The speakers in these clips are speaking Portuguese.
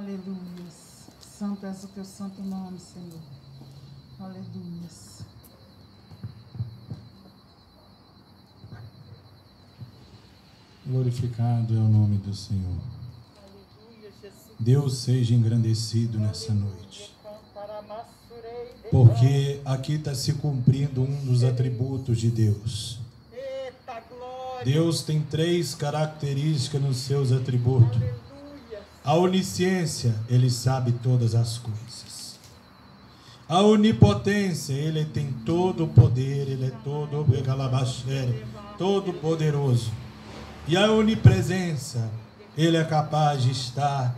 Aleluia. Santo és o teu santo nome, Senhor. Aleluia. Glorificado é o nome do Senhor. Deus seja engrandecido nessa noite. Porque aqui está se cumprindo um dos atributos de Deus. Deus tem 3 características nos seus atributos. A onisciência, Ele sabe todas as coisas. A onipotência, Ele tem todo o poder, Ele é todo poderoso. E a onipresença, Ele é capaz de estar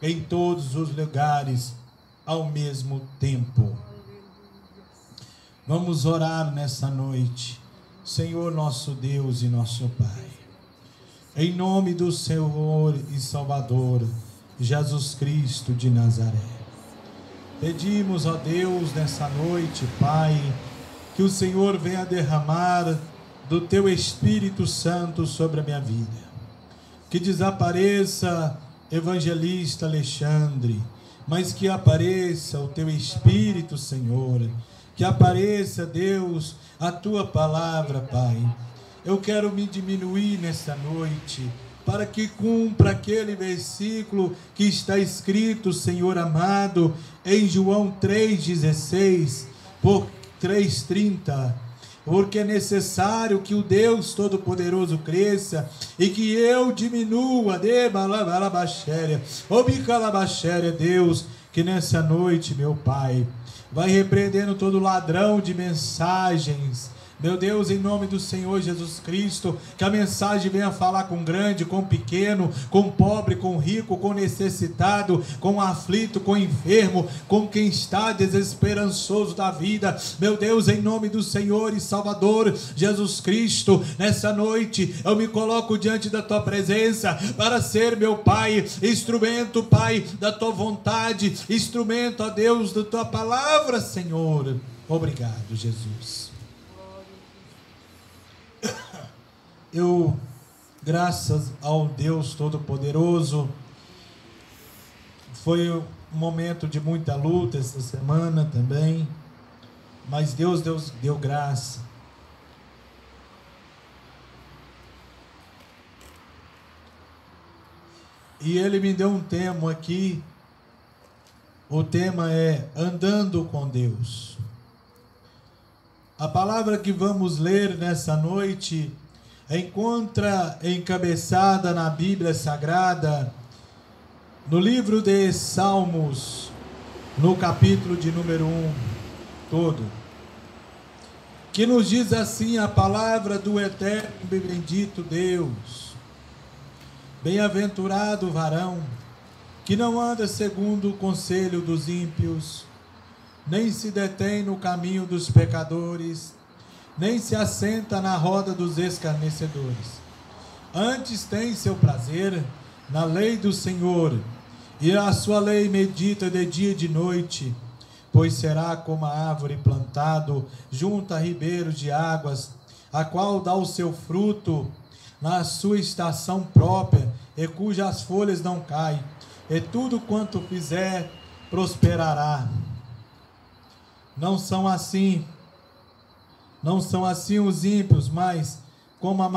em todos os lugares ao mesmo tempo. Vamos orar nessa noite, Senhor nosso Deus e nosso Pai. Em nome do Senhor e Salvador, Jesus Cristo de Nazaré. Pedimos a Deus nessa noite, Pai, que o Senhor venha derramar do Teu Espírito Santo sobre a minha vida. Que desapareça evangelista Alexandre, mas que apareça o Teu Espírito, Senhor. Que apareça, Deus, a Tua palavra, Pai. Eu quero me diminuir nessa noite, para que cumpra aquele versículo que está escrito, Senhor amado, em João 3,16, por 3,30. Porque é necessário que o Deus Todo-Poderoso cresça e que eu diminua, Deus, que nessa noite, meu Pai, vai repreendendo todo ladrão de mensagens. Meu Deus, em nome do Senhor Jesus Cristo, que a mensagem venha falar com grande, com pequeno, com pobre, com rico, com necessitado, com aflito, com enfermo, com quem está desesperançoso da vida. Meu Deus, em nome do Senhor e Salvador Jesus Cristo, nessa noite eu me coloco diante da Tua presença para ser, meu Pai, instrumento, Pai, da Tua vontade, instrumento, ó Deus, da Tua palavra, Senhor. Obrigado, Jesus. Eu, graças ao Deus Todo-Poderoso, foi um momento de muita luta essa semana também, mas Deus deu graça. E Ele me deu um tema aqui, o tema é Andando com Deus. A palavra que vamos ler nessa noite encontra encabeçada na Bíblia Sagrada, no livro de Salmos, no capítulo de número 1, todo, que nos diz assim a palavra do eterno e bendito Deus: bem-aventurado o varão que não anda segundo o conselho dos ímpios, nem se detém no caminho dos pecadores, nem se assenta na roda dos escarnecedores. Antes tem seu prazer na lei do Senhor, e a sua lei medita de dia e de noite, pois será como a árvore plantado junto a ribeiros de águas, a qual dá o seu fruto na sua estação própria, e cujas folhas não caem, e tudo quanto fizer prosperará. Não são assim os ímpios, mas como a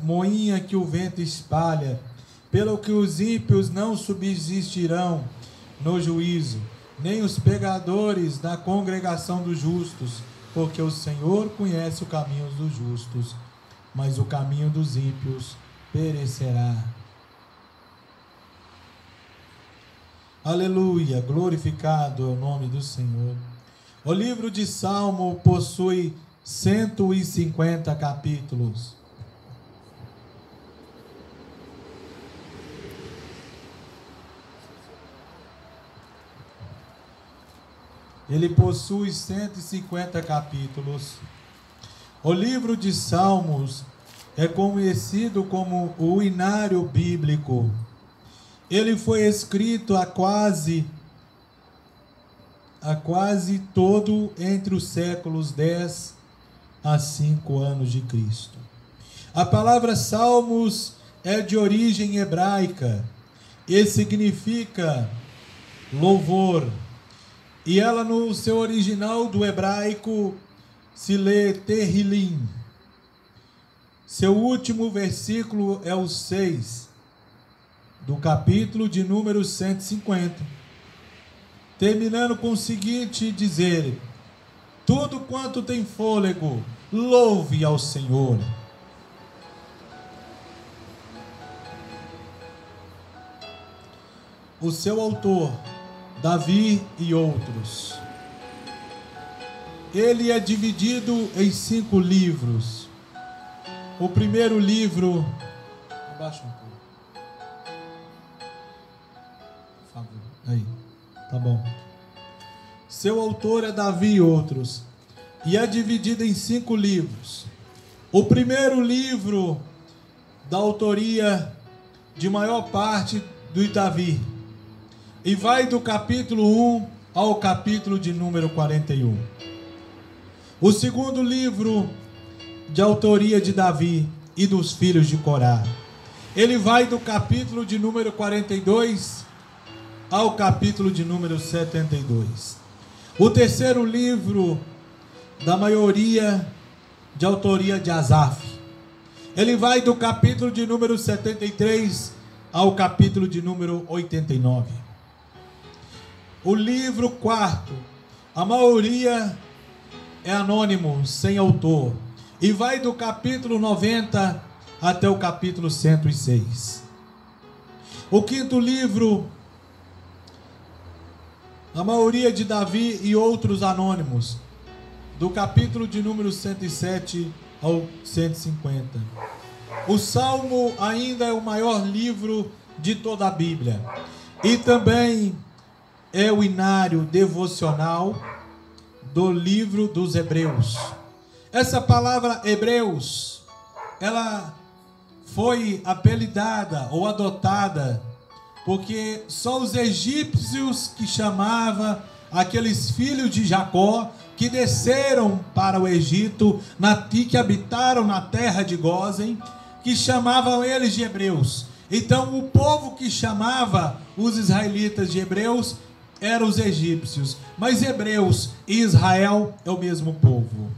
moinha que o vento espalha. Pelo que os ímpios não subsistirão no juízo, nem os pecadores na congregação dos justos, porque o Senhor conhece o caminho dos justos, mas o caminho dos ímpios perecerá. Aleluia, glorificado é o nome do Senhor. O livro de Salmo possui 150 capítulos. Ele possui 150 capítulos. O livro de Salmos é conhecido como o Inário Bíblico. Ele foi escrito há quase todo entre os séculos 10 a 5 anos de Cristo. A palavra Salmos é de origem hebraica e significa louvor. E ela no seu original do hebraico se lê Terrilim. Seu último versículo é o 6 do capítulo de número 150. Terminando com o seguinte dizer: tudo quanto tem fôlego, louve ao Senhor. O seu autor, Davi e outros. Ele é dividido em 5 livros. O primeiro livro... Abaixa um pouco. Por favor. Aí. Tá bom. Seu autor é Davi e outros. E é dividido em 5 livros. O primeiro livro da autoria de maior parte do Davi. E vai do capítulo 1 ao capítulo de número 41. O segundo livro de autoria de Davi e dos filhos de Corá. Ele vai do capítulo de número 42 ao capítulo de número 72. O terceiro livro da maioria de autoria de Asaf. Ele vai do capítulo de número 73 ao capítulo de número 89. O livro quarto, a maioria é anônimo, sem autor, e vai do capítulo 90 até o capítulo 106. O quinto livro, a maioria de Davi e outros anônimos, do capítulo de número 107 ao 150. O Salmo ainda é o maior livro de toda a Bíblia, e também é o inário devocional do livro dos Hebreus. Essa palavra Hebreus, ela foi apelidada ou adotada porque só os egípcios que chamavam aqueles filhos de Jacó que desceram para o Egito, que habitaram na terra de Gósen, que chamavam eles de hebreus. Então o povo que chamava os israelitas de hebreus eram os egípcios, mas hebreus e Israel é o mesmo povo.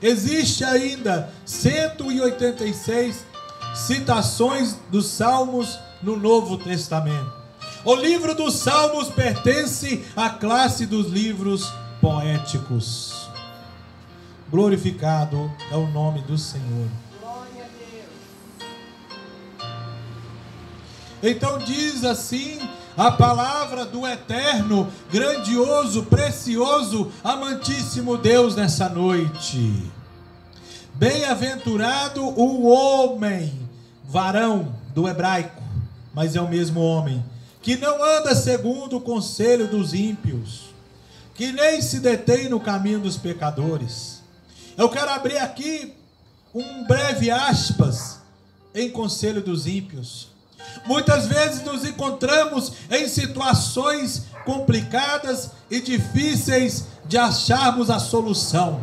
Existe ainda 186 citações dos Salmos no Novo Testamento. O livro dos Salmos pertence à classe dos livros poéticos. Glorificado é o nome do Senhor. Glória a Deus. Então diz assim a palavra do eterno, grandioso, precioso, amantíssimo Deus nessa noite. Bem-aventurado o homem, varão do hebraico, mas é o mesmo homem, que não anda segundo o conselho dos ímpios, que nem se detém no caminho dos pecadores. Eu quero abrir aqui um breve aspas em conselho dos ímpios. Muitas vezes nos encontramos em situações complicadas e difíceis de acharmos a solução.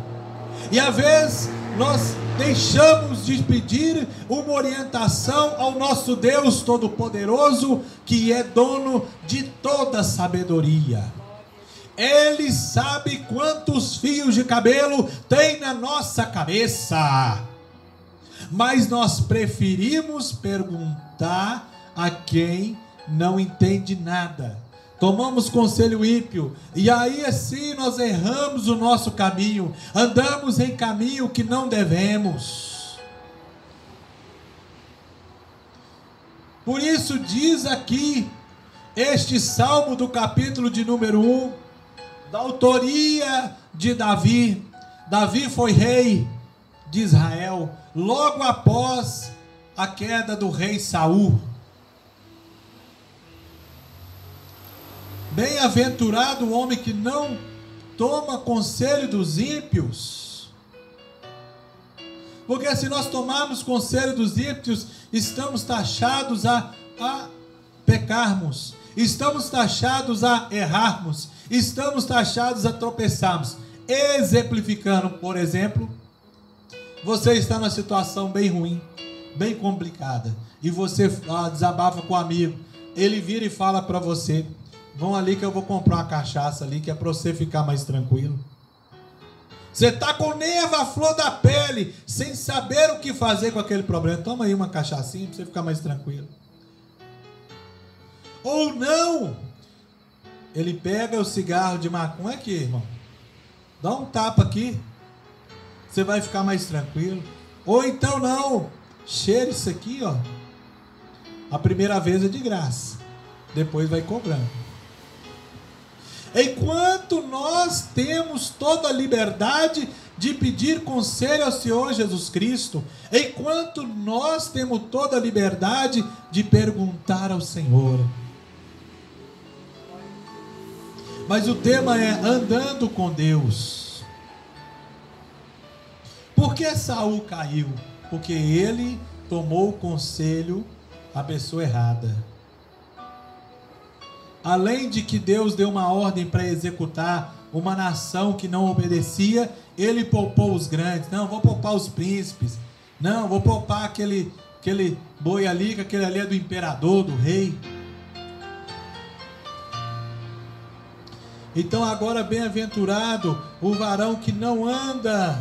E às vezes nós deixamos de pedir uma orientação ao nosso Deus Todo-Poderoso, que é dono de toda sabedoria. Ele sabe quantos fios de cabelo tem na nossa cabeça. Mas nós preferimos perguntar a quem não entende nada. Tomamos conselho ímpio, e aí assim nós erramos o nosso caminho, andamos em caminho que não devemos. Por isso diz aqui, este salmo do capítulo de número 1, da autoria de Davi. Davi foi rei de Israel, logo após a queda do rei Saul. Bem-aventurado o homem que não toma conselho dos ímpios. Porque se nós tomarmos conselho dos ímpios, estamos taxados a pecarmos, estamos taxados a errarmos, estamos taxados a tropeçarmos. Exemplificando, por exemplo, você está numa situação bem ruim, bem complicada, e você desabafa com um amigo. ele vira e fala para você: vão ali que eu vou comprar uma cachaça ali, que é para você ficar mais tranquilo. Você está com nervo à flor da pele, sem saber o que fazer com aquele problema. Toma aí uma cachaçinha para você ficar mais tranquilo. Ou não, ele pega o cigarro de maconha aqui, irmão. Dá um tapa aqui, você vai ficar mais tranquilo. Ou então não, cheira isso aqui, ó. A primeira vez é de graça, depois vai cobrando. Enquanto nós temos toda a liberdade de pedir conselho ao Senhor Jesus Cristo, enquanto nós temos toda a liberdade de perguntar ao Senhor. Mas o tema é andando com Deus. Por que Saul caiu? Porque ele tomou o conselho da pessoa errada. Além de que Deus deu uma ordem para executar uma nação que não obedecia, ele poupou os grandes. Não, vou poupar os príncipes. Não, vou poupar aquele boi ali, que aquele ali é do imperador, do rei. Então agora bem-aventurado o varão que não anda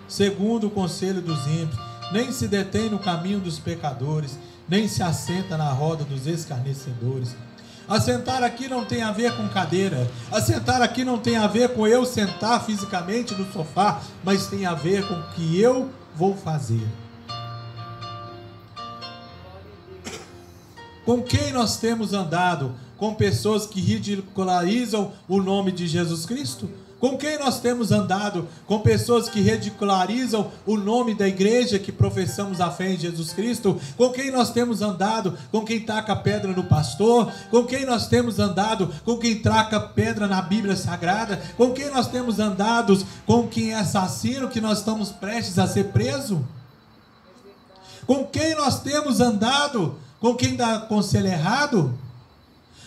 segundo o conselho dos ímpios, nem se detém no caminho dos pecadores, nem se assenta na roda dos escarnecedores. Assentar aqui não tem a ver com cadeira. Assentar aqui não tem a ver com eu sentar fisicamente no sofá, mas tem a ver com o que eu vou fazer. Com quem nós temos andado? Com pessoas que ridicularizam o nome de Jesus Cristo? Com quem nós temos andado? Com pessoas que ridicularizam o nome da igreja que professamos a fé em Jesus Cristo? Com quem nós temos andado? Com quem taca pedra no pastor? Com quem nós temos andado? Com quem taca pedra na Bíblia Sagrada? Com quem nós temos andado? Com quem é assassino que nós estamos prestes a ser preso? Com quem nós temos andado? Com quem dá conselho errado?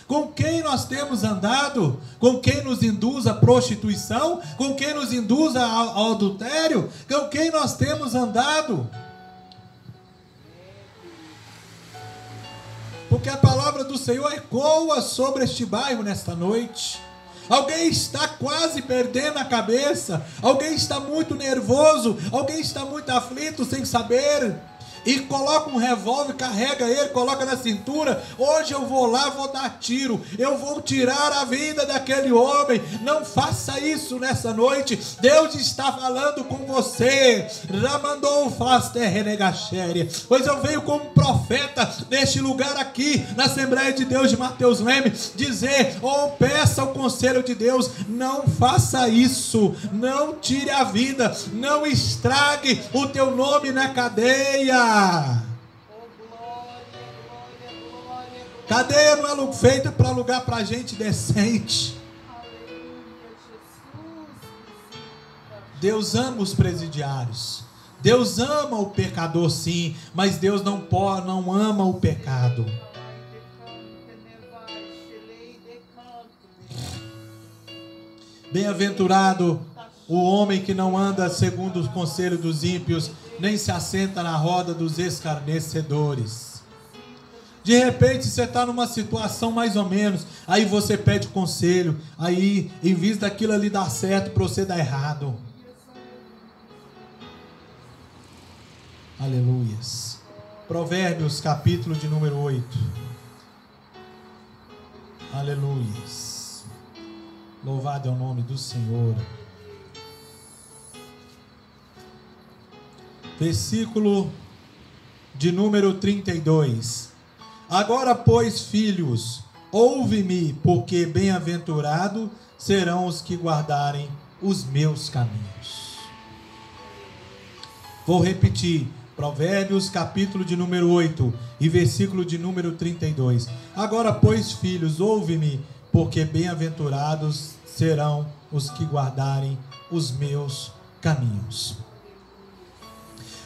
Com quem nós temos andado? Com quem nos induz à prostituição? Com quem nos induz ao adultério? Com quem nós temos andado? Porque a palavra do Senhor ecoa sobre este bairro nesta noite. Alguém está quase perdendo a cabeça. Alguém está muito nervoso. Alguém está muito aflito sem saber. E coloca um revólver, carrega ele, coloca na cintura. Hoje eu vou lá, vou dar tiro. Eu vou tirar a vida daquele homem. Não faça isso nessa noite. Deus está falando com você. Ramandou faster renegaxéria. Pois eu venho como profeta neste lugar aqui, na Assembleia de Deus de Mateus Leme, dizer, peça o conselho de Deus. Não faça isso. Não tire a vida. Não estrague o teu nome na cadeia. Cadeia não é feita para lugar para gente decente. Deus ama os presidiários. Deus ama o pecador, sim, mas Deus não ama o pecado. Bem-aventurado o homem que não anda segundo o conselho dos ímpios, nem se assenta na roda dos escarnecedores. De repente você está numa situação mais ou menos, aí você pede conselho, aí em vez daquilo ali dar certo, para você dar errado. Aleluias. Provérbios, capítulo de número 8. Aleluias. Louvado é o nome do Senhor. Versículo de número 32. Agora, pois, filhos, ouve-me, porque bem-aventurado serão os que guardarem os meus caminhos. Vou repetir. Provérbios, capítulo de número 8 e versículo de número 32. Agora, pois, filhos, ouve-me, porque bem-aventurados serão os que guardarem os meus caminhos.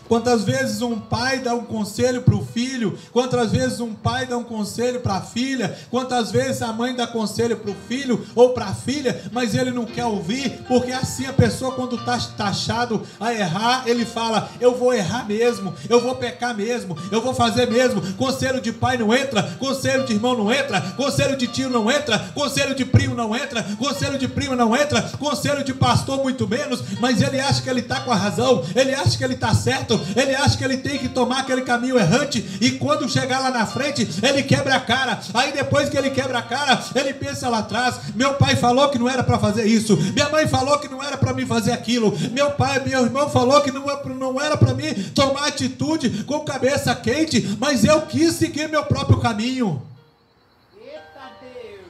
Quantas vezes um pai dá um conselho para o filho, quantas vezes um pai dá um conselho para a filha, quantas vezes a mãe dá conselho para o filho ou para a filha, mas ele não quer ouvir, porque assim a pessoa, quando está taxado a errar, ele fala: eu vou errar mesmo, eu vou pecar mesmo, eu vou fazer mesmo. Conselho de pai não entra, conselho de irmão não entra, conselho de tio não entra, conselho de primo não entra, conselho de prima não entra, conselho de pastor muito menos, mas ele acha que ele está com a razão, ele acha que ele está certo, ele acha que ele tem que tomar aquele caminho errante, e quando chegar lá na frente, ele quebra a cara. Aí depois que ele quebra a cara, ele pensa lá atrás: meu pai falou que não era para fazer isso, minha mãe falou que não era para mim fazer aquilo, meu irmão falou que não era para mim tomar atitude com cabeça quente, mas eu quis seguir meu próprio caminho. Eita Deus!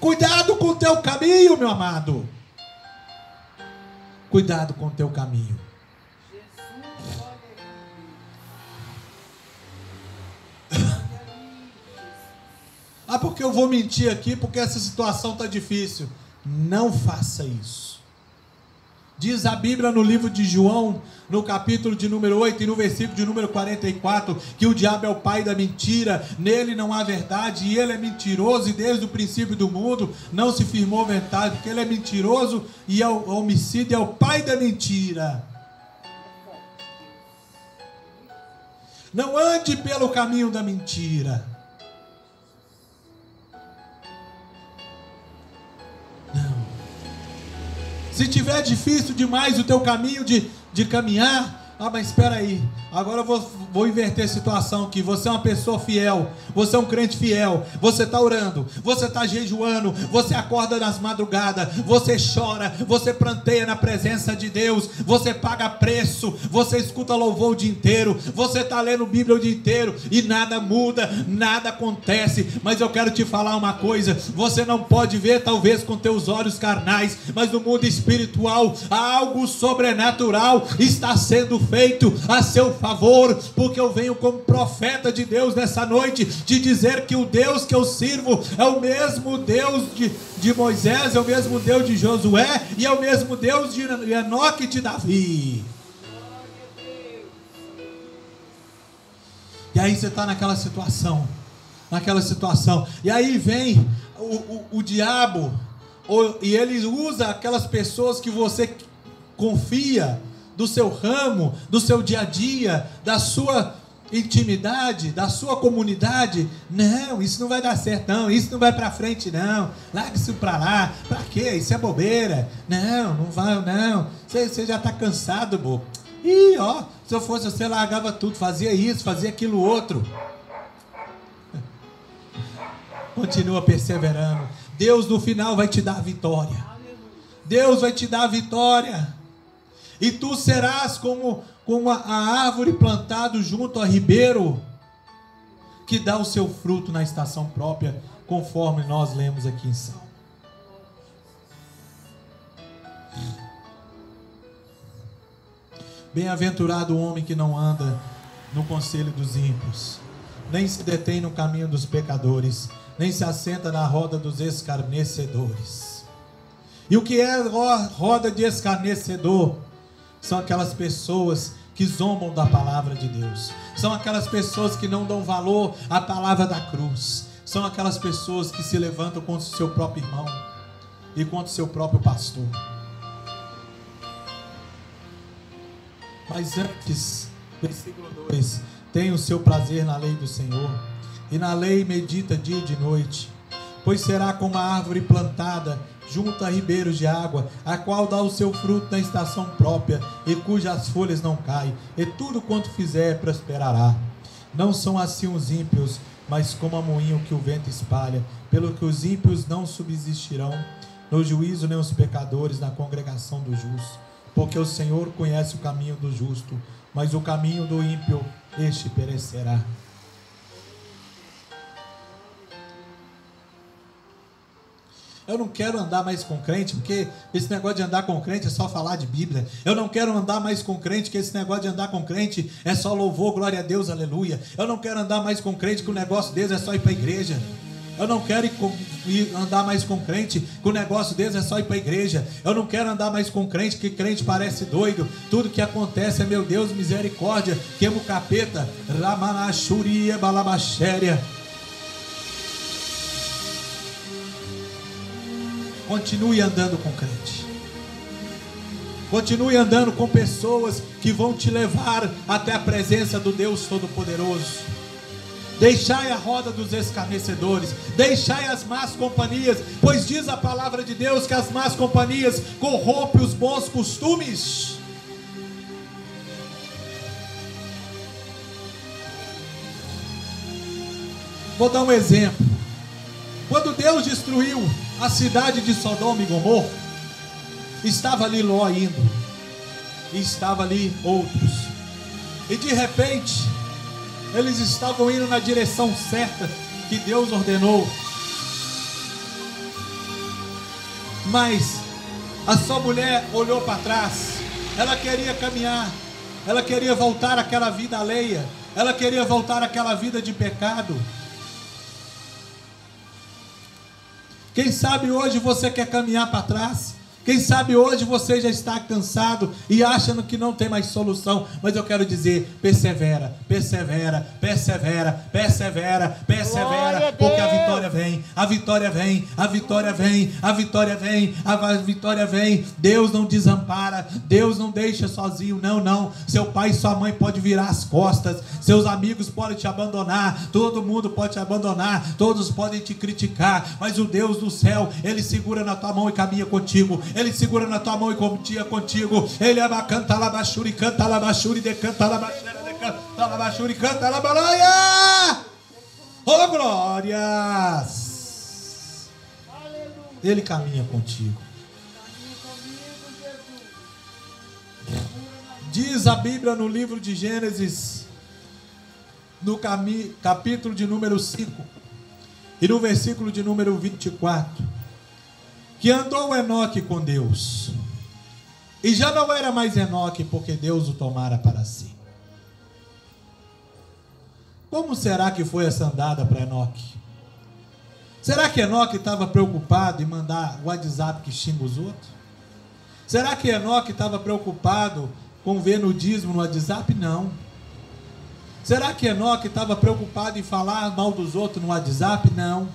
Cuidado com o teu caminho, meu amado. Cuidado com o teu caminho. Ah, porque eu vou mentir aqui, porque essa situação está difícil. Não faça isso. Diz a Bíblia no livro de João, no capítulo de número 8 e no versículo de número 44, que o diabo é o pai da mentira, nele não há verdade, e ele é mentiroso, e desde o princípio do mundo não se firmou verdade, porque ele é mentiroso e é o homicida, é o pai da mentira. Não ande pelo caminho da mentira. Não. Se tiver difícil demais o teu caminho de caminhar, mas espera aí, agora eu vou inverter a situação aqui. Você é uma pessoa fiel, você é um crente fiel, você está orando, você está jejuando, você acorda nas madrugadas, você chora, você pranteia na presença de Deus, você paga preço, você escuta louvor o dia inteiro, você está lendo Bíblia o dia inteiro e nada muda, nada acontece. Mas eu quero te falar uma coisa: você não pode ver talvez com teus olhos carnais, mas no mundo espiritual algo sobrenatural está sendo feito a seu favor, porque eu venho como profeta de Deus nessa noite te dizer que o Deus que eu sirvo é o mesmo Deus de Moisés, é o mesmo Deus de Josué e é o mesmo Deus de Enoque e de Davi. E aí você está naquela situação, e aí vem o diabo, e ele usa aquelas pessoas que você confia, do seu ramo, do seu dia a dia, da sua intimidade, da sua comunidade. Não, isso não vai dar certo não, isso não vai para frente não, larga isso para lá, para quê? Isso é bobeira, não vai não, você já está cansado, bobo. Ih, ó, se eu fosse você, largava tudo, fazia isso, fazia aquilo outro. Continua perseverando, Deus no final vai te dar a vitória, Deus vai te dar a vitória. E tu serás como a árvore plantada junto a ribeiro, que dá o seu fruto na estação própria, conforme nós lemos aqui em Salmo. Bem-aventurado o homem que não anda no conselho dos ímpios, nem se detém no caminho dos pecadores, nem se assenta na roda dos escarnecedores. E o que é roda de escarnecedor? São aquelas pessoas que zombam da palavra de Deus, são aquelas pessoas que não dão valor à palavra da cruz, são aquelas pessoas que se levantam contra o seu próprio irmão e contra o seu próprio pastor. Mas antes, versículo 2: tenha o seu prazer na lei do Senhor, e na lei medita dia e de noite, pois será como a árvore plantada junto a ribeiros de água, a qual dá o seu fruto na estação própria, e cujas folhas não caem, e tudo quanto fizer prosperará. Não são assim os ímpios, mas como a moinho que o vento espalha. Pelo que os ímpios não subsistirão no juízo, nem os pecadores na congregação do justo. Porque o Senhor conhece o caminho do justo, mas o caminho do ímpio, este perecerá. Eu não quero andar mais com crente, porque esse negócio de andar com crente é só falar de Bíblia. Eu não quero andar mais com crente, porque esse negócio de andar com crente é só louvor, glória a Deus, aleluia. Eu não quero andar mais com crente, que o negócio deles é só ir para a igreja. Eu não quero andar mais com crente, que o negócio deles é só ir para a igreja. Eu não quero andar mais com crente, que crente parece doido. Tudo que acontece é, meu Deus, misericórdia. Queima o capeta. Ramanachuria, balabachéria. Continue andando com crente. Continue andando com pessoas que vão te levar até a presença do Deus Todo-Poderoso. Deixai a roda dos escarnecedores, deixai as más companhias, pois diz a palavra de Deus que as más companhias corrompem os bons costumes. Vou dar um exemplo. Quando Deus destruiu a cidade de Sodoma e Gomorra, estava ali Ló indo, e estava ali outros, e de repente eles estavam indo na direção certa que Deus ordenou, mas a sua mulher olhou para trás. Ela queria caminhar, ela queria voltar àquela vida alheia, ela queria voltar àquela vida de pecado. Quem sabe hoje você quer caminhar para trás? Quem sabe hoje você já está cansado e achando que não tem mais solução, mas eu quero dizer, persevera, persevera, persevera, persevera, persevera, porque a vitória vem, a vitória vem, a vitória vem, a vitória vem, a vitória vem. Deus não desampara, Deus não deixa sozinho, não, não. Seu pai e sua mãe podem virar as costas, seus amigos podem te abandonar, todo mundo pode te abandonar, todos podem te criticar, mas o Deus do céu, Ele segura na tua mão e caminha contigo. Ele segura na tua mão e caminha contigo. Ele abacanta labachuri, canta labachuri, decanta labachuri, decanta labachuri, canta labalaia. Oh, glórias! Ele caminha contigo. Diz a Bíblia no livro de Gênesis, no capítulo de número 5 e no versículo de número 24, que andou Enoque com Deus, e já não era mais Enoque, porque Deus o tomara para si. Como será que foi essa andada para Enoque? Será que Enoque estava preocupado em mandar o WhatsApp que xinga os outros? Será que Enoque estava preocupado com ver nudismo no WhatsApp? Não. Será que Enoque estava preocupado em falar mal dos outros no WhatsApp? Não.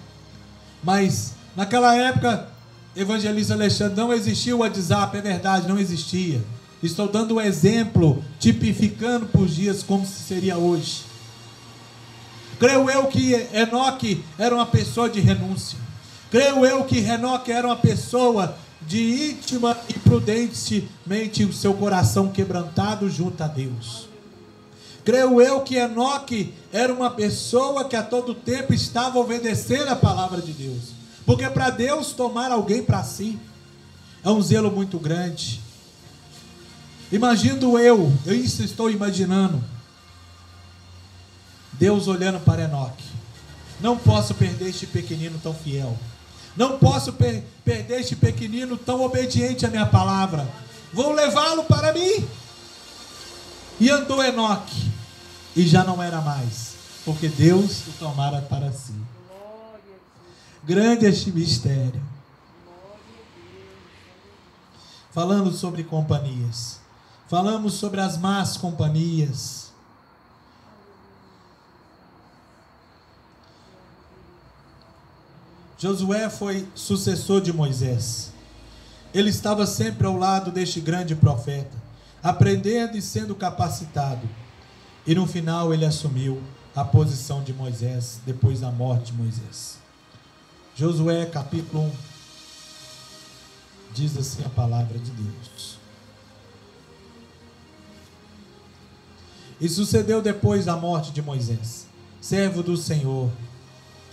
Mas naquela época, evangelista Alexandre, não existia o WhatsApp, é verdade, não existia. Estou dando um exemplo, tipificando para os dias como seria hoje. Creio eu que Enoque era uma pessoa de renúncia. Creio eu que Enoque era uma pessoa de íntima e prudentemente o seu coração quebrantado junto a Deus. Creio eu que Enoque era uma pessoa que a todo tempo estava obedecendo a palavra de Deus. Porque para Deus tomar alguém para si, é um zelo muito grande. Imagino eu isso estou imaginando, Deus olhando para Enoque. Não posso perder este pequenino tão fiel. Não posso perder este pequenino tão obediente à minha palavra. Vou levá-lo para mim. E andou Enoque, e já não era mais, porque Deus o tomara para si. Grande este mistério. Falando sobre companhias. Falamos sobre as más companhias. Josué foi sucessor de Moisés. Ele estava sempre ao lado deste grande profeta, aprendendo e sendo capacitado. E no final ele assumiu a posição de Moisés, depois da morte de Moisés. Josué capítulo 1, diz assim a palavra de Deus. E sucedeu depois da morte de Moisés, servo do Senhor.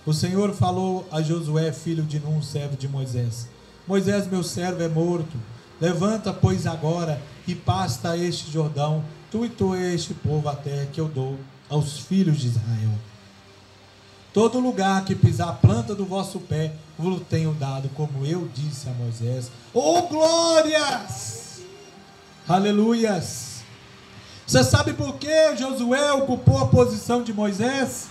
O Senhor falou a Josué, filho de Nun, servo de Moisés: Moisés, meu servo, é morto. Levanta, pois, agora e pasta este Jordão, tu e tu este povo, a terra que eu dou aos filhos de Israel. Todo lugar que pisar a planta do vosso pé, vos tenho dado, como eu disse a Moisés. Oh, glórias! Aleluias! Você sabe por que Josué ocupou a posição de Moisés?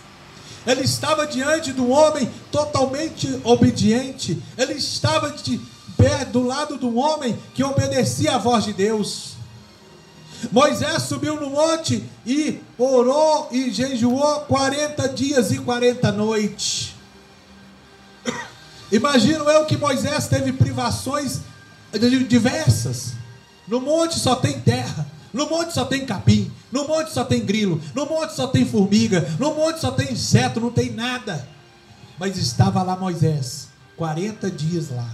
Ele estava diante de um homem totalmente obediente. Ele estava de pé do lado de um homem que obedecia à voz de Deus. Moisés subiu no monte e orou e jejuou 40 dias e 40 noites. Imagino eu que Moisés teve privações diversas. No monte só tem terra, no monte só tem capim, no monte só tem grilo, no monte só tem formiga, no monte só tem inseto, não tem nada. Mas estava lá Moisés, 40 dias lá,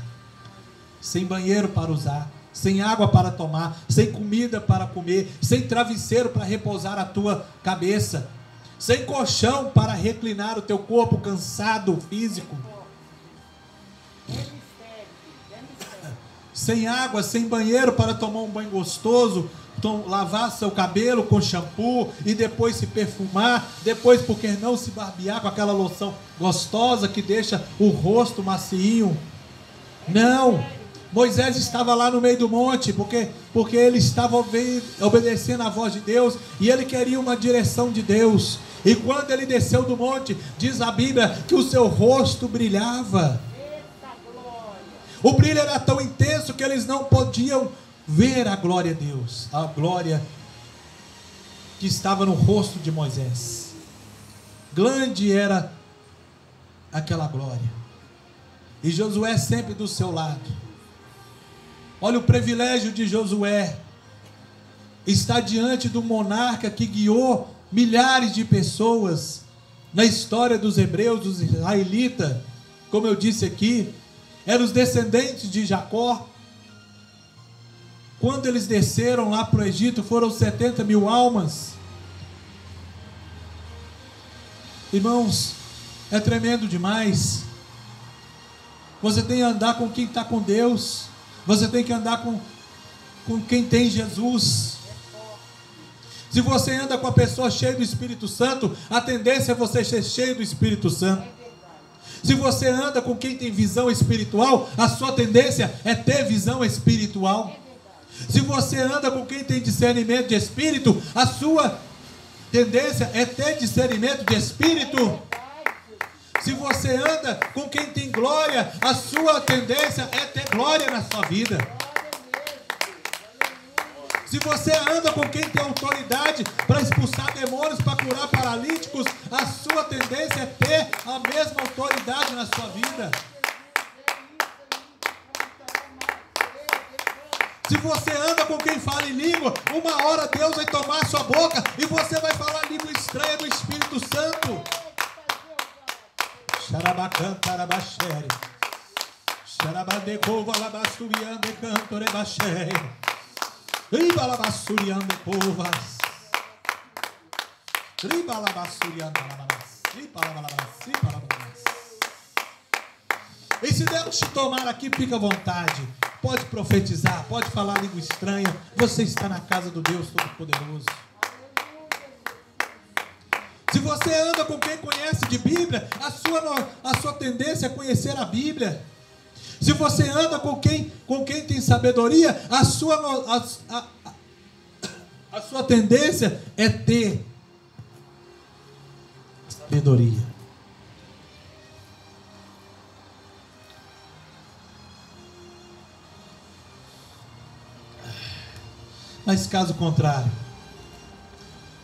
sem banheiro para usar, sem água para tomar, sem comida para comer, sem travesseiro para repousar a tua cabeça, sem colchão para reclinar o teu corpo cansado físico, sem água, sem banheiro para tomar um banho gostoso, lavar seu cabelo com shampoo e depois se perfumar, depois, por que não, se barbear com aquela loção gostosa que deixa o rosto macio. Não, Moisés estava lá no meio do monte, porque ele estava obedecendo à voz de Deus, e ele queria uma direção de Deus. E quando ele desceu do monte, diz a Bíblia que o seu rosto brilhava. O brilho era tão intenso que eles não podiam ver a glória de Deus, a glória que estava no rosto de Moisés. Grande era aquela glória, e Josué sempre do seu lado. Olha o privilégio de Josué, estar diante do monarca que guiou milhares de pessoas na história dos hebreus, dos israelitas. Como eu disse aqui, eram os descendentes de Jacó. Quando eles desceram lá para o Egito, foram 70 mil almas. Irmãos, é tremendo demais. Você tem que andar com quem está com Deus. Você tem que andar com quem tem Jesus. Se você anda com a pessoa cheia do Espírito Santo, a tendência é você ser cheio do Espírito Santo. Se você anda com quem tem visão espiritual, a sua tendência é ter visão espiritual. Se você anda com quem tem discernimento de espírito, a sua tendência é ter discernimento de espírito. Se você anda com quem tem glória, a sua tendência é ter glória na sua vida. Se você anda com quem tem autoridade para expulsar demônios, para curar paralíticos, a sua tendência é ter a mesma autoridade na sua vida. Se você anda com quem fala em língua, uma hora Deus vai tomar a sua boca e você vai falar língua estranha do Espírito Santo. Xarabacantarabachere, xarabadecova labassuriande cantorebachere, riba labassuriande povas, riba labassuriande labas, riba labas. E se Deus te tomar aqui, fica à vontade. Pode profetizar, pode falar língua estranha. Você está na casa do Deus Todo-Poderoso. Se você anda com quem conhece de Bíblia, a sua tendência é conhecer a Bíblia. Se você anda com quem tem sabedoria, a sua tendência é ter sabedoria. Mas caso contrário,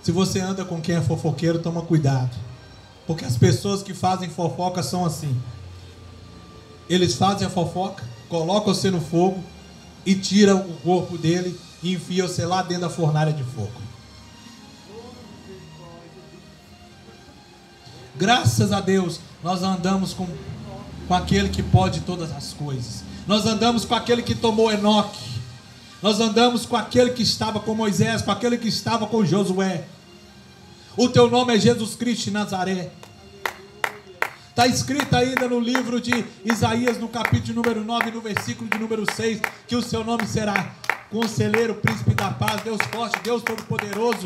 se você anda com quem é fofoqueiro, toma cuidado. Porque as pessoas que fazem fofoca são assim. Eles fazem a fofoca, colocam você no fogo e tiram o corpo dele e enfiam você lá dentro da fornalha de fogo. Graças a Deus, nós andamos com aquele que pode todas as coisas. Nós andamos com aquele que tomou Enoque. Nós andamos com aquele que estava com Moisés, com aquele que estava com Josué. O teu nome é Jesus Cristo de Nazaré. Está escrito ainda no livro de Isaías, no capítulo número 9, no versículo de número 6, que o seu nome será Conselheiro, Príncipe da Paz, Deus Forte, Deus Todo-Poderoso.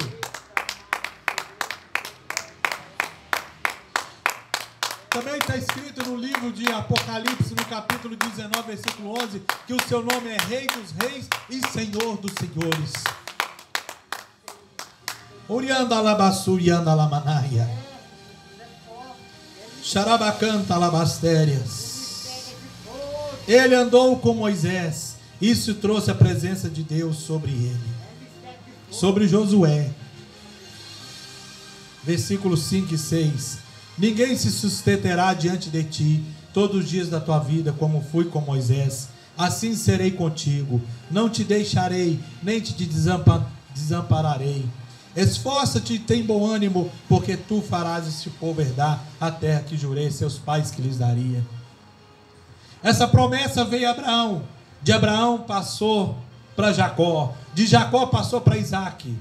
Também está escrito no livro de Apocalipse, no capítulo 19, versículo 11, que o seu nome é Rei dos Reis e Senhor dos Senhores. Xarabacanta labastérias. Ele andou com Moisés. Isso trouxe a presença de Deus sobre ele. Sobre Josué. Versículos 5 e 6. Ninguém se sustentará diante de ti todos os dias da tua vida, como fui com Moisés. Assim serei contigo. Não te deixarei, nem te desampararei. Esforça-te e tem bom ânimo, porque tu farás este povo herdar a terra que jurei a seus pais que lhes daria. Essa promessa veio a Abraão. De Abraão passou para Jacó. De Jacó passou para Isaac.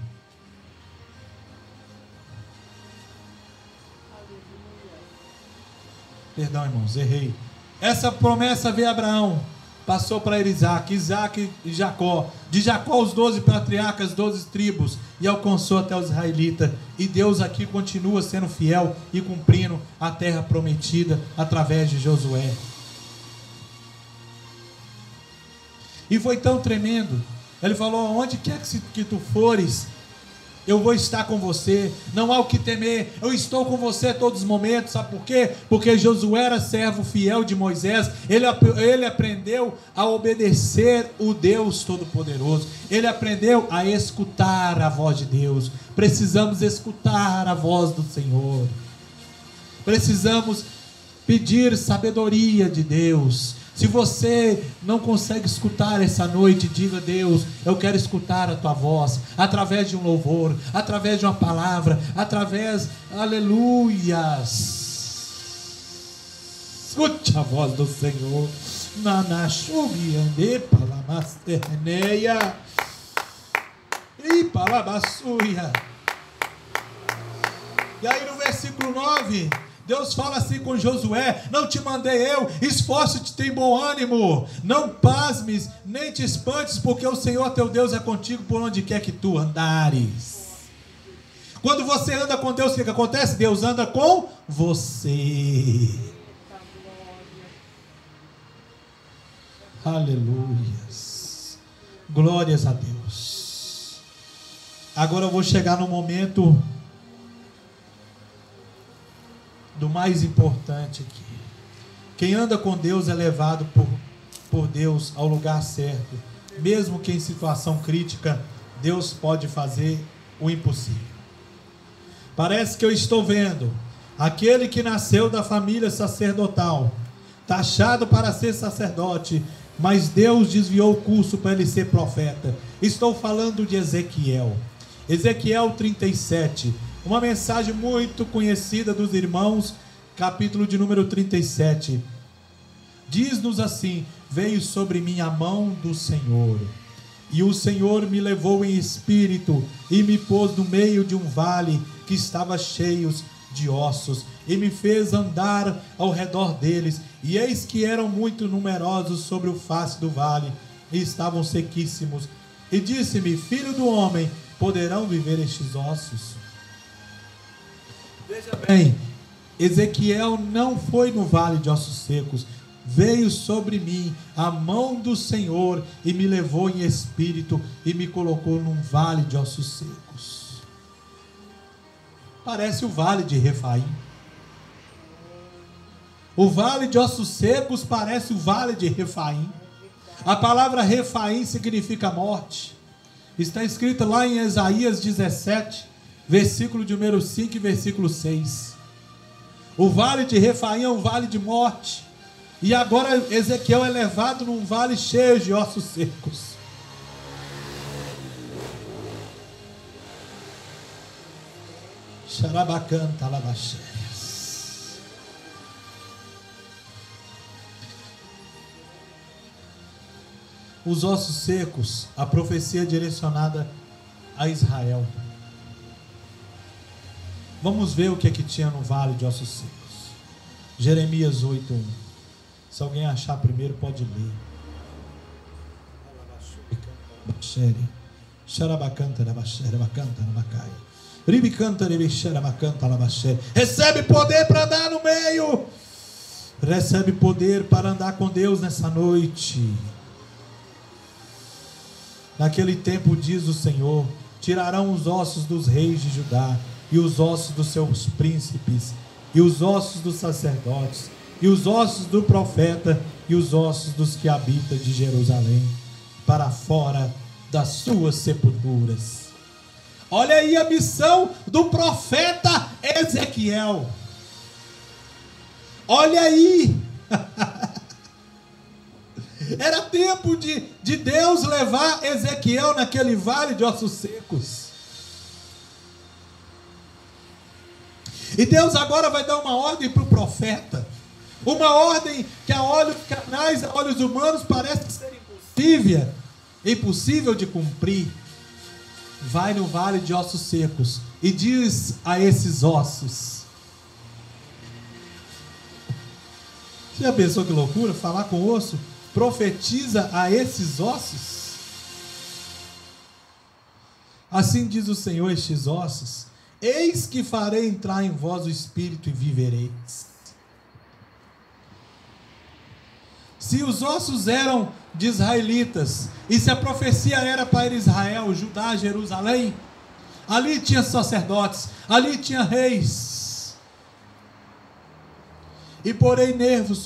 Perdão, irmãos, errei. Essa promessa veio a Abraão. Passou para Isaac, Isaac e Jacó. De Jacó os 12 patriarcas, 12 tribos. E alcançou até os israelitas. E Deus aqui continua sendo fiel e cumprindo a terra prometida através de Josué. E foi tão tremendo. Ele falou: onde quer que tu fores, eu vou estar com você, não há o que temer, eu estou com você todos os momentos. Sabe por quê? Porque Josué era servo fiel de Moisés, ele aprendeu a obedecer o Deus Todo-Poderoso, ele aprendeu a escutar a voz de Deus. Precisamos escutar a voz do Senhor, precisamos pedir sabedoria de Deus. Se você não consegue escutar essa noite, diga: Deus, eu quero escutar a tua voz, através de um louvor, através de uma palavra, através, aleluias. Escute a voz do Senhor. Nanashubiande palamasterneia e palabassuia. E aí no versículo 9... Deus fala assim com Josué: não te mandei eu, esforça-te, tem bom ânimo, não pasmes, nem te espantes, porque o Senhor teu Deus é contigo por onde quer que tu andares. Quando você anda com Deus, o que acontece? Deus anda com você. Aleluias, glórias a Deus. Agora eu vou chegar no momento do mais importante aqui. Quem anda com Deus é levado por Deus ao lugar certo. Mesmo que em situação crítica, Deus pode fazer o impossível. Parece que eu estou vendo aquele que nasceu da família sacerdotal, taxado para ser sacerdote, mas Deus desviou o curso para ele ser profeta. Estou falando de Ezequiel. Ezequiel 37. Uma mensagem muito conhecida dos irmãos, capítulo de número 37. Diz-nos assim: veio sobre mim a mão do Senhor, e o Senhor me levou em espírito, e me pôs no meio de um vale que estava cheio de ossos, e me fez andar ao redor deles, e eis que eram muito numerosos sobre o face do vale, e estavam sequíssimos. E disse-me: filho do homem, poderão viver estes ossos? Veja bem, Ezequiel não foi no vale de ossos secos. Veio sobre mim a mão do Senhor e me levou em espírito e me colocou num vale de ossos secos. Parece o vale de Refaim. O vale de ossos secos parece o vale de Refaim. A palavra Refaim significa morte. Está escrito lá em Isaías 17, versículo de número 5 e versículo 6. O vale de Refaim é um vale de morte. E agora Ezequiel é levado num vale cheio de ossos secos. Xarabacanta labachérias. Os ossos secos, a profecia direcionada a Israel. Vamos ver o que é que tinha no vale de ossos secos. Jeremias 8:1. Se alguém achar primeiro, pode ler. Recebe poder para andar no meio. Recebe poder para andar com Deus nessa noite. Naquele tempo, diz o Senhor, tirarão os ossos dos reis de Judá e os ossos dos seus príncipes, e os ossos dos sacerdotes, e os ossos do profeta, e os ossos dos que habitam de Jerusalém, para fora das suas sepulturas. Olha aí a missão do profeta Ezequiel. Olha aí. Era tempo de Deus levar Ezequiel naquele vale de ossos secos. E Deus agora vai dar uma ordem para o profeta. Uma ordem que a olhos carnais, a olhos humanos, parece ser impossível de cumprir. Vai no vale de ossos secos e diz a esses ossos. Você já pensou que loucura? Falar com o osso? Profetiza a esses ossos. Assim diz o Senhor, estes ossos: eis que farei entrar em vós o Espírito e vivereis. Se os ossos eram de israelitas, e se a profecia era para Israel, Judá, Jerusalém, ali tinha sacerdotes, ali tinha reis. E porei nervos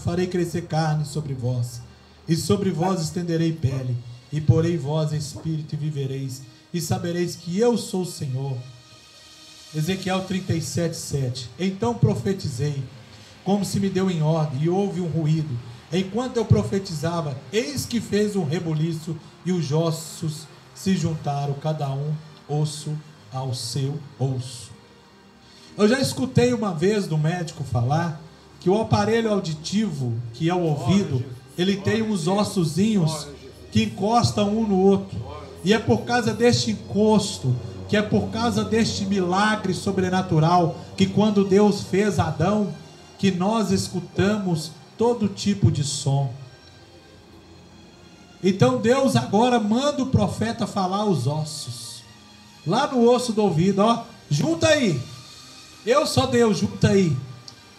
farei crescer carne sobre vós, e sobre vós estenderei pele, e porei vós espírito e vivereis, e sabereis que eu sou o Senhor. Ezequiel 37:7. Então profetizei, como se me deu em ordem, e houve um ruído. Enquanto eu profetizava, eis que fez um rebuliço, e os ossos se juntaram, cada um osso ao seu osso. Eu já escutei uma vez do médico falar que o aparelho auditivo, que é o ouvido, ele tem uns ossozinhos que encostam um no outro. E é por causa deste encosto, que é por causa deste milagre sobrenatural, que quando Deus fez Adão, que nós escutamos todo tipo de som. Então Deus agora manda o profeta falar aos ossos. Lá no osso do ouvido, ó, junta aí. Eu sou Deus, junta aí.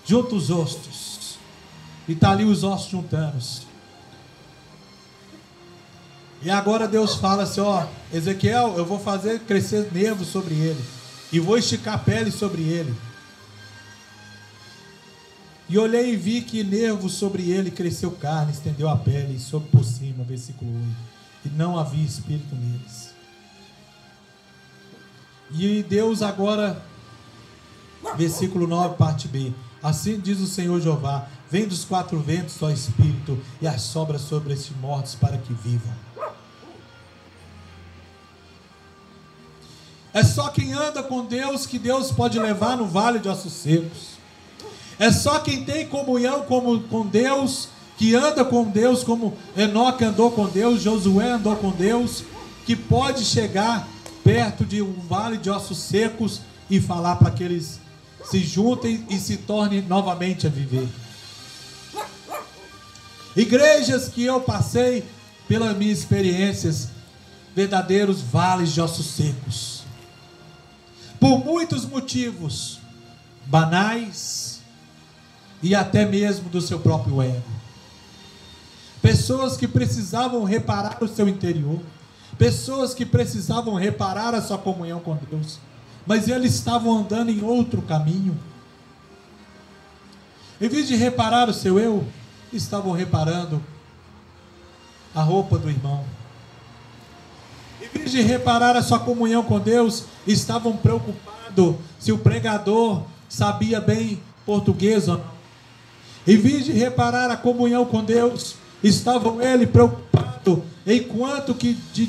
Junta os ossos. E está ali os ossos juntando. E agora Deus fala assim, ó, Ezequiel, eu vou fazer crescer nervos sobre ele. E vou esticar a pele sobre ele. E olhei e vi que nervos sobre ele cresceu carne, estendeu a pele, e soube por cima, versículo 8. E não havia espírito neles. E Deus agora, versículo 9, parte B. Assim diz o Senhor Jeová: vem dos quatro ventos, ó Espírito, e assopra sobre estes mortos para que vivam. É só quem anda com Deus que Deus pode levar no vale de ossos secos. É só quem tem comunhão com Deus, que anda com Deus, como Enoque andou com Deus, Josué andou com Deus, que pode chegar perto de um vale de ossos secos e falar para que eles se juntem e se tornem novamente a viver. Igrejas que eu passei, pelas minhas experiências, verdadeiros vales de ossos secos, por muitos motivos banais e até mesmo do seu próprio ego. Pessoas que precisavam reparar o seu interior, pessoas que precisavam reparar a sua comunhão com Deus, mas eles estavam andando em outro caminho. Em vez de reparar o seu eu, estavam reparando a roupa do irmão. Em vez de reparar a sua comunhão com Deus, estavam preocupados se o pregador sabia bem português ou não. Em vez de reparar a comunhão com Deus, estavam ele preocupado em quanto que de